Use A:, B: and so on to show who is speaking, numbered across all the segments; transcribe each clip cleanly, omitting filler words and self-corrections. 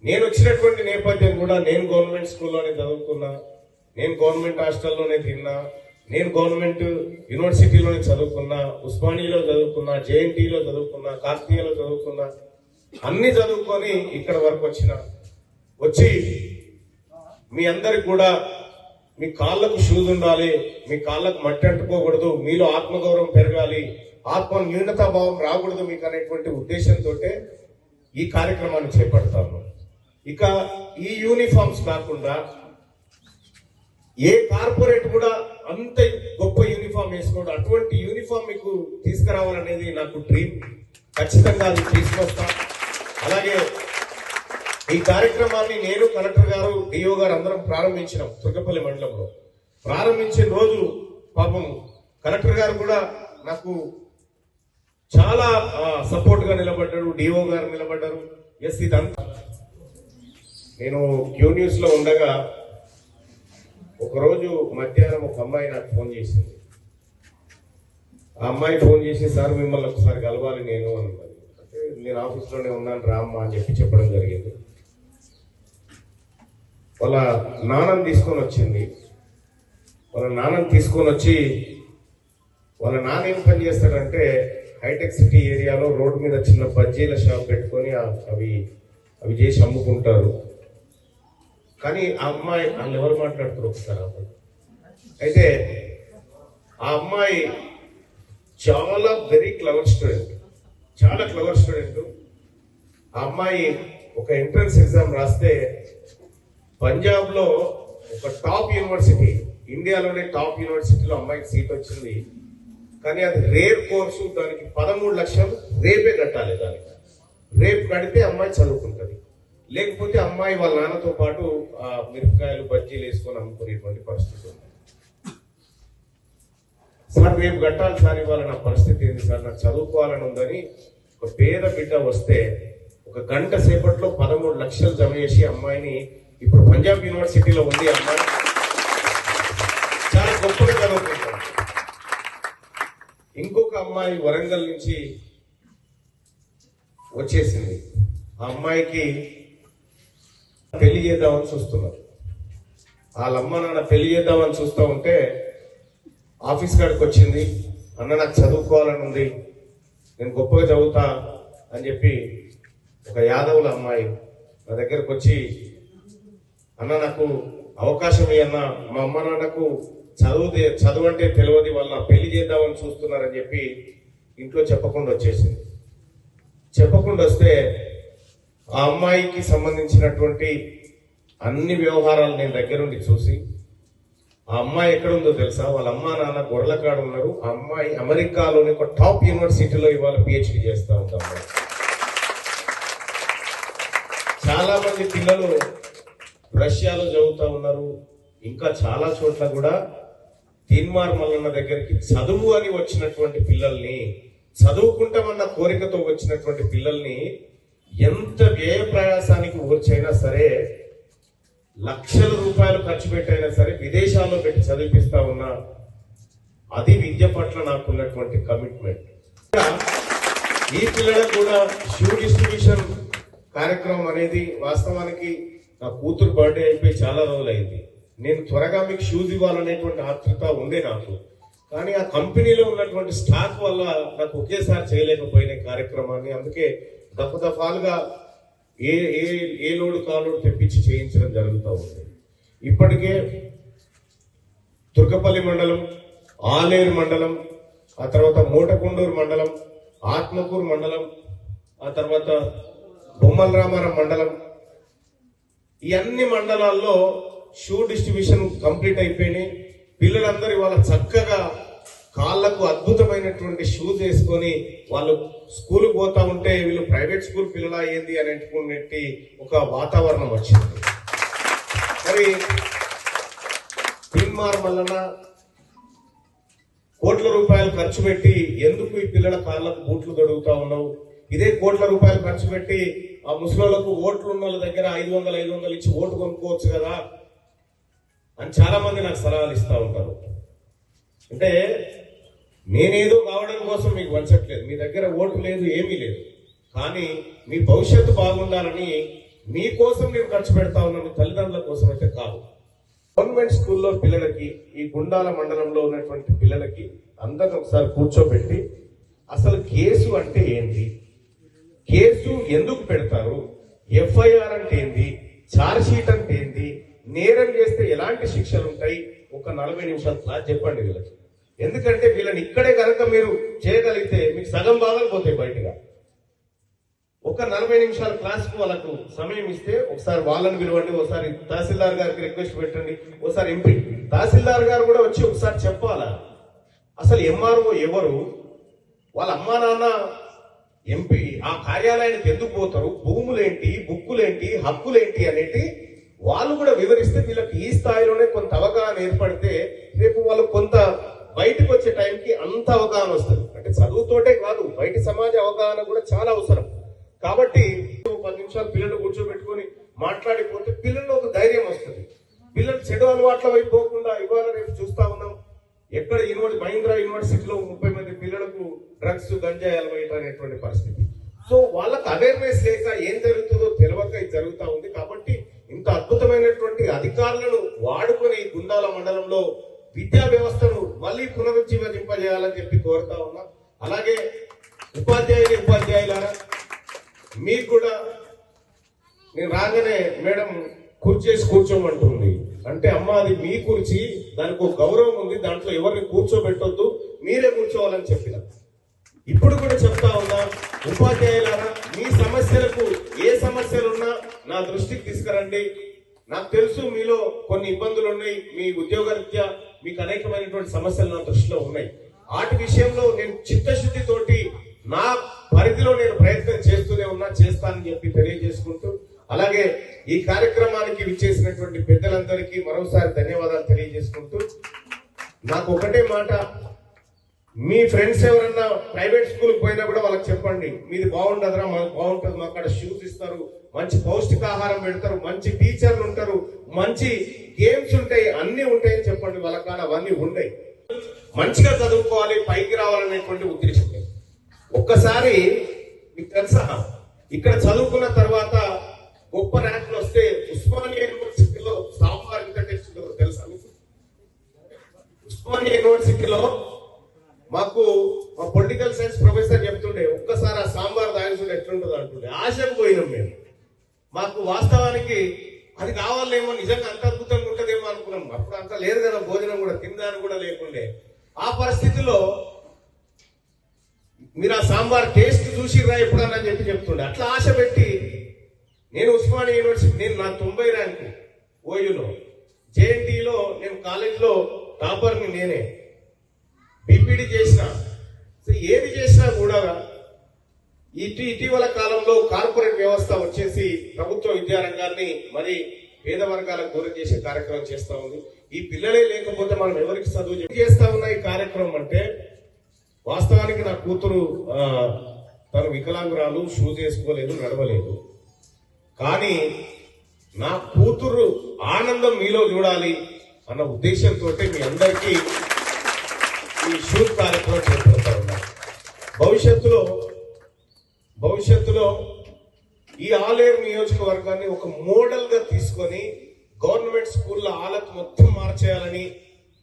A: నేను వచ్చినటువంటి నేపథ్యం కూడా నేను గవర్నమెంట్ స్కూల్లోనే చదువుకున్నా, నేను గవర్నమెంట్ హాస్టల్లోనే తిన్నా, నేను గవర్నమెంట్ యూనివర్సిటీలోనే చదువుకున్నా, ఉస్మానియాలో చదువుకున్నా, జేఎన్టీలో చదువుకున్నా, కార్తీయలో చదువుకున్నా, అన్ని చదువుకొని ఇక్కడ వరకు వచ్చి మీ అందరికి కూడా మీ కాళ్ళకు షూజ్ ఉండాలి, మీ కాళ్ళకు మట్టి అంటుకోకూడదు, మీలో ఆత్మగౌరవం పెరగాలి, ఆత్మ న్యూనతాభావం రాకూడదు మీకు అనేటువంటి ఉద్దేశంతో ఈ కార్యక్రమాన్ని చేపడతాము. ఇక ఈ యూనిఫామ్స్ కాకుండా ఏ కార్పొరేట్ కూడా అంత గొప్ప యూనిఫామ్ వేసుకోవడం, అటువంటి యూనిఫామ్ మీకు తీసుకురావాలనేది నాకు డ్రీమ్. ఖచ్చితంగా అది తీసుకొస్తా. అలాగే ఈ కార్యక్రమాన్ని నేను, కలెక్టర్ గారు, డిఓ గారు అందరం ప్రారంభించినాం. తుర్కపల్లి మండలంలో ప్రారంభించిన రోజు పాపం కలెక్టర్ గారు కూడా నాకు చాలా సపోర్ట్ గా నిలబడ్డారు, డిఓ గారు నిలబడ్డారు. ఎస్, ఇదంతా నేను క్యూ న్యూస్ లో ఉండగా ఒకరోజు మధ్యాహ్నం ఒక అమ్మాయి నాకు ఫోన్ చేసింది. ఆ అమ్మాయి ఫోన్ చేసి, సార్ మిమ్మల్ని ఒకసారి కలవాలి నేను అన్నది. అంటే నేను ఆఫీస్లోనే ఉన్నాను రామ్మా అని చెప్పడం జరిగింది. వాళ్ళ నాన్నని తీసుకొని వచ్చింది. వాళ్ళ నాన్నని తీసుకొని వచ్చి వాళ్ళ నాన్న ఏం పని చేస్తాడంటే హైటెక్ సిటీ ఏరియాలో రోడ్డు మీద చిన్న బజ్జీల షాప్ పెట్టుకొని అవి చేసి అమ్ముకుంటారు. కానీ ఆ అమ్మాయి, వాళ్ళు ఎవరు మాట్లాడుతారు ఒకసారి అమ్మాయి అయితే, ఆ అమ్మాయి చాలా వెరీ క్లవర్ స్టూడెంట్, చాలా క్లవర్ స్టూడెంట్. ఆ అమ్మాయి ఒక ఎంట్రన్స్ ఎగ్జామ్ రాస్తే పంజాబ్ లో ఒక టాప్ యూనివర్సిటీ, ఇండియాలోనే టాప్ యూనివర్సిటీలో అమ్మాయికి సీట్ వచ్చింది. కానీ అది రేప్ కోర్సు, దానికి 13 లక్షలు రేపే కట్టాలి. దానికి రేపు కడితే అమ్మాయి చదువుకుంటుంది, లేకపోతే అమ్మాయి వాళ్ళ నాన్నతో పాటు మిరపకాయలు బజ్జీలు వేసుకొని అమ్ముకునేటువంటి పరిస్థితి ఉంది. సార్ రేపు కట్టాలి సార్, ఇవాళ నా పరిస్థితి ఏంది సార్, నాకు చదువుకోవాలని ఉందని ఒక పేద బిడ్డ వస్తే ఒక గంట సేపట్లో 13 లక్షలు జమ చేసి అమ్మాయిని ఇప్పుడు పంజాబ్ యూనివర్సిటీలో ఉంది. అమ్మాయి చాలా గొప్పగా చదువుకుంటాం. ఇంకొక అమ్మాయి వరంగల్ నుంచి వచ్చేసింది. ఆ అమ్మాయికి పెళ్లి చేద్దామని చూస్తున్నారు. వాళ్ళ అమ్మ నాన్న పెళ్లి చేద్దామని చూస్తూ ఉంటే ఆఫీస్ కాడికి వచ్చింది. అన్న నాకు చదువుకోవాలని ఉంది, నేను గొప్పగా చదువుతా అని చెప్పి ఒక యాదవుల అమ్మాయి నా దగ్గరకు వచ్చి, అన్న నాకు అవకాశం ఇయ్యన్న, మా అమ్మ నాన్నకు చదువు అంటే తెలియదు, వాళ్ళ పెళ్లి చేద్దామని చూస్తున్నారని చెప్పి ఇంట్లో చెప్పకుండా వచ్చేసింది. చెప్పకుండా వస్తే ఆ అమ్మాయికి సంబంధించినటువంటి అన్ని వ్యవహారాలు నేను దగ్గరుండి చూసి, ఆ అమ్మాయి ఎక్కడుందో తెలుసా, వాళ్ళ అమ్మా నాన్న గొర్రెలకాడ ఉన్నారు. ఆ అమ్మాయి అమెరికాలోని ఒక టాప్ యూనివర్సిటీలో ఇవాళ పిహెచ్డి చేస్తూ ఉంటాం. చాలా మంది పిల్లలు రష్యాలో చదువుతూ ఉన్నారు. ఇంకా చాలా చోట్ల కూడా తీన్మార్ మల్లన్న దగ్గరికి చదువు అని వచ్చినటువంటి పిల్లల్ని, చదువుకుంటామన్న కోరికతో వచ్చినటువంటి పిల్లల్ని ఎంత వ్యయ ప్రయాసానికి ఓర్చైనా సరే, లక్షల రూపాయలు ఖర్చు పెట్టైనా సరే విదేశాల్లో పెట్టి చదివిపిస్తా ఉన్నా. అది విద్య పట్ల నాకున్నటువంటి కమిట్మెంట్. ఈ పిల్లలకు కూడా షూ డిస్ట్రిబ్యూషన్ కార్యక్రమం అనేది వాస్తవానికి నా కూతురు బర్త్డే అయిపోయి చాలా రోజులు అయింది. నేను త్వరగా మీకు షూస్ ఇవ్వాలనేటువంటి ఆతృత ఉండే నాకు. కానీ ఆ కంపెనీలో ఉన్నటువంటి స్టాక్ వల్ల నాకు ఒకేసారి చేయలేకపోయిన కార్యక్రమాన్ని, అందుకే దఫాలుగా ఏ లోడు కాలోడు తెప్పించి చేయించడం జరుగుతూ ఉంది. ఇప్పటికే తుర్కపల్లి మండలం, ఆలేరు మండలం, ఆ తర్వాత మోటకొండూరు మండలం, ఆత్మకూరు మండలం, ఆ తర్వాత బొమ్మల రామారం మండలం, ఈ అన్ని మండలాల్లో షూ డిస్ట్రిబ్యూషన్ కంప్లీట్ అయిపోయినాయి. పిల్లలందరూ వాళ్ళ చక్కగా కాళ్లకు అద్భుతమైనటువంటి షూస్ వేసుకొని వాళ్ళు స్కూల్కి పోతా ఉంటే వీళ్ళు ప్రైవేట్ స్కూల్ పిల్లలా అయ్యింది అని అనుకునేటి ఒక వాతావరణం వచ్చింది. మరి తీన్మార్ మల్లన్న కోట్ల రూపాయలు ఖర్చు పెట్టి ఎందుకు ఈ పిల్లల కాళ్ళకు బూట్లు తొడుగుతా ఉన్నావు, ఇదే కోట్ల రూపాయలు ఖర్చు పెట్టి ఆ ముసలోళ్లకు ఓట్లు ఉన్న వాళ్ళ దగ్గర 500 ఇచ్చి ఓటు కొనుక్కోవచ్చు కదా అని చాలా మంది నాకు సలహాలు ఇస్తా ఉంటారు. అంటే నేనేదో కావడం కోసం మీకు వంచట్లేదు, మీ దగ్గర ఓటు లేదు, ఏమీ లేదు, కానీ మీ భవిష్యత్తు బాగుండాలని మీకోసం నేను ఖర్చు పెడతా ఉన్నా, మీ తల్లిదండ్రుల కోసం అయితే కాదు. గవర్నమెంట్ స్కూల్లో పిల్లలకి, ఈ గుండాల మండలంలో ఉన్నటువంటి పిల్లలకి అందరిని ఒకసారి కూర్చోబెట్టి అసలు కేసు అంటే ఏంటి, కేసు ఎందుకు పెడతారు, ఎఫ్ఐఆర్ అంటే ఏంటి, ఛార్జ్ షీట్ అంటే ఏంటి, నేరం చేస్తే ఎలాంటి శిక్షలు ఉంటాయి, ఒక 40 నిమిషాల క్లాస్ చెప్పండి వీళ్ళకి. ఎందుకంటే వీళ్ళని ఇక్కడే కనుక మీరు చేయగలిగితే మీకు సగం భాగాలు పోతాయి బయటగా. ఒక 40 నిమిషాల క్లాస్ కు వాళ్ళకు సమయం ఇస్తే ఒకసారి వాళ్ళని పిలవండి, ఒకసారి తహసీల్దార్ గారికి రిక్వెస్ట్ పెట్టండి, ఒకసారి ఎంపీ తహసీల్దార్ గారు కూడా వచ్చి ఒకసారి చెప్పాలా అసలు ఎంఆర్ఓ ఎవరు, వాళ్ళ అమ్మా నాన్న ఎంపీ ఆ కార్యాలయానికి ఎందుకు పోతారు, భూములేంటి, బుక్కులేంటి, హక్కులేంటి అనేటి వాళ్ళు కూడా వివరిస్తే వీళ్ళకి ఈ స్థాయిలోనే కొంత అవగాహన ఏర్పడితే రేపు వాళ్ళు కొంత బయటకు వచ్చే టైంకి అంత అవగాహన వస్తుంది. అంటే చదువుతోటే కాదు, బయట సమాజ అవగాహన కూడా చాలా అవసరం. కాబట్టి 10 నిమిషాలు పిల్లలు కూర్చోబెట్టుకొని మాట్లాడిపోతే పిల్లల్లో ఒక ధైర్యం వస్తుంది. పిల్లలు చెడు అలవాట్ల వైపు పోకుండా ఇవాళ రేపు చూస్తా ఉన్నాం, ఎక్కడ మహీంద్రా యూనివర్సిటీలో 30 మంది పిల్లలకు డ్రగ్స్, గంజాయి అలవాటు అనేటువంటి పరిస్థితి. సో వాళ్ళకి అవేర్నెస్ లేక ఏం జరుగుతుందో తెలియక ఇది జరుగుతా ఉంది. కాబట్టి ఇంత అద్భుతమైనటువంటి అధికారులను వాడుకొని ఈ గుండాల మండలంలో విద్యా వ్యవస్థను మళ్ళీ పునరుజ్జీవింపజేయాలని చెప్పి కోరుతా ఉన్నా. అలాగే ఉపాధ్యాయులారా మీకు కూడా నేను రాగానే మేడం కుర్చేసి కూర్చోమంటుంది అంటే, అమ్మ అది మీ కుర్చీ, దానికి ఒక గౌరవం ఉంది, దాంట్లో ఎవరిని కూర్చోబెట్టొద్దు, మీరే కూర్చోవాలని చెప్పిన. ఇప్పుడు కూడా చెప్తా ఉన్నా, ఉపాధ్యాయులారా మీ సమస్యలకు ఏ సమస్యలున్నా నా దృష్టికి తీసుకురండి. నాకు తెలుసు మీలో కొన్ని ఇబ్బందులు ఉన్నాయి, మీ ఉద్యోగరీత్యా మీకు అనేకమైనటువంటి సమస్యలు నా దృష్టిలో ఉన్నాయి. వాటి విషయంలో నేను చిత్తశుద్ధితోటి నా పరిధిలో నేను ప్రయత్నం చేస్తూనే ఉన్నా, చేస్తానని చెప్పి తెలియజేసుకుంటూ, అలాగే ఈ కార్యక్రమానికి విచ్చేసినటువంటి పెద్దలందరికీ మరోసారి ధన్యవాదాలు తెలియజేసుకుంటూ, నాకు ఒకటే మాట, మీ ఫ్రెండ్స్ ఎవరన్నా ప్రైవేట్ స్కూల్కి పోయినా కూడా వాళ్ళకి చెప్పండి, మీది బాగుండదురా, మాకు బాగుంటుంది, మాకు అక్కడ షూస్ ఇస్తారు, మంచి పౌష్టికాహారం పెడతారు, మంచి టీచర్లు ఉంటారు, మంచి గేమ్స్ ఉంటాయి, అన్ని ఉంటాయని చెప్పండి. వాళ్ళ కాడ అవన్నీ ఉన్నాయి, మంచిగా చదువుకోవాలి, పైకి రావాలనేటువంటి ఉద్దేశం. ఒక్కసారి మీకు తెలుసా, ఇక్కడ చదువుకున్న తర్వాత గొప్ప ర్యాంకులు వస్తే ఉస్మానియా యూనివర్సిటీలో సాంబార్ ఎంత టెస్ట్ తెలుసా మీకు? ఉస్మానియా యూనివర్సిటీలో మాకు మా పొలిటికల్ సైన్స్ ప్రొఫెసర్ చెప్తుండే, ఒక్కసారి ఆ సాంబార్ తాగించుంటే ఎట్లుంటుందో అంటుండే. ఆశకు పోయినాం మేము. మాకు వాస్తవానికి అది కావాలేమో, నిజంగా అంత అద్భుతంగా ఉంటుందేమో అనుకున్నాం. అప్పుడు అంత లేదు కదా, భోజనం కూడా తినడానికి కూడా లేకుండే. ఆ పరిస్థితిలో మీరు ఆ సాంబార్ టేస్ట్ చూసిరా ఎప్పుడన్నా చెప్పి చెప్తుండే. అట్లా ఆశ పెట్టి నేను ఉస్మానియా యూనివర్సిటీ, నేను నా 90 ర్యాంకు ఓయూలో, జేఎన్టీలో నేను కాలేజీలో టాపర్ని నేనే, బీపీడీ చేసిన. ఏది చేసినా కూడా ఇటీవల కాలంలో కార్పొరేట్ వ్యవస్థ వచ్చేసి ప్రభుత్వ విద్యారంగాన్ని మరి పేద వర్గాలకు దూరం చేసే కార్యక్రమం చేస్తా ఉంది. ఈ పిల్లలే లేకపోతే మనం ఎవరికి చదువు చేస్తా ఉన్న ఈ కార్యక్రమం అంటే, వాస్తవానికి నా కూతురు తను వికలాంగురాలు, షూస్ వేసుకోలేదు, నడవలేదు. కానీ నా కూతురు ఆనందం మీలో చూడాలి అన్న ఉద్దేశంతో మీ అందరికీ ఈ షూట్ కార్యక్రమం చేపడతా ఉన్నారు. భవిష్యత్తులో ఈ ఆలేరు నియోజకవర్గాన్ని ఒక మోడల్ గా తీసుకొని గవర్నమెంట్ స్కూళ్ళ హాలత్ మొత్తం మార్చేయాలని,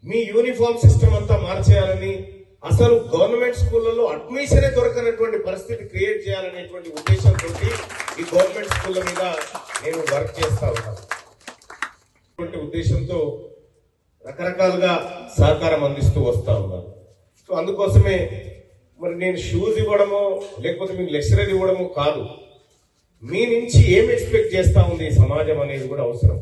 A: మీ యూనిఫామ్ సిస్టమ్ అంతా మార్చేయాలని, అసలు గవర్నమెంట్ స్కూళ్లలో అడ్మిషనే దొరకనటువంటి పరిస్థితి క్రియేట్ చేయాలనేటువంటి ఉద్దేశంతో ఈ గవర్నమెంట్ స్కూళ్ళ మీద నేను వర్క్ చేస్తా ఉన్నాను. ఉద్దేశంతో రకరకాలుగా సహకారం అందిస్తూ వస్తా ఉన్నాను. సో అందుకోసమే మరి నేను షూస్ ఇవ్వడమో లేకపోతే మీకు లెక్చరర్ ఇవ్వడమో కాదు, మీ నుంచి ఏం ఎక్స్పెక్ట్ చేస్తా ఉంది ఈ సమాజం అనేది కూడా అవసరం.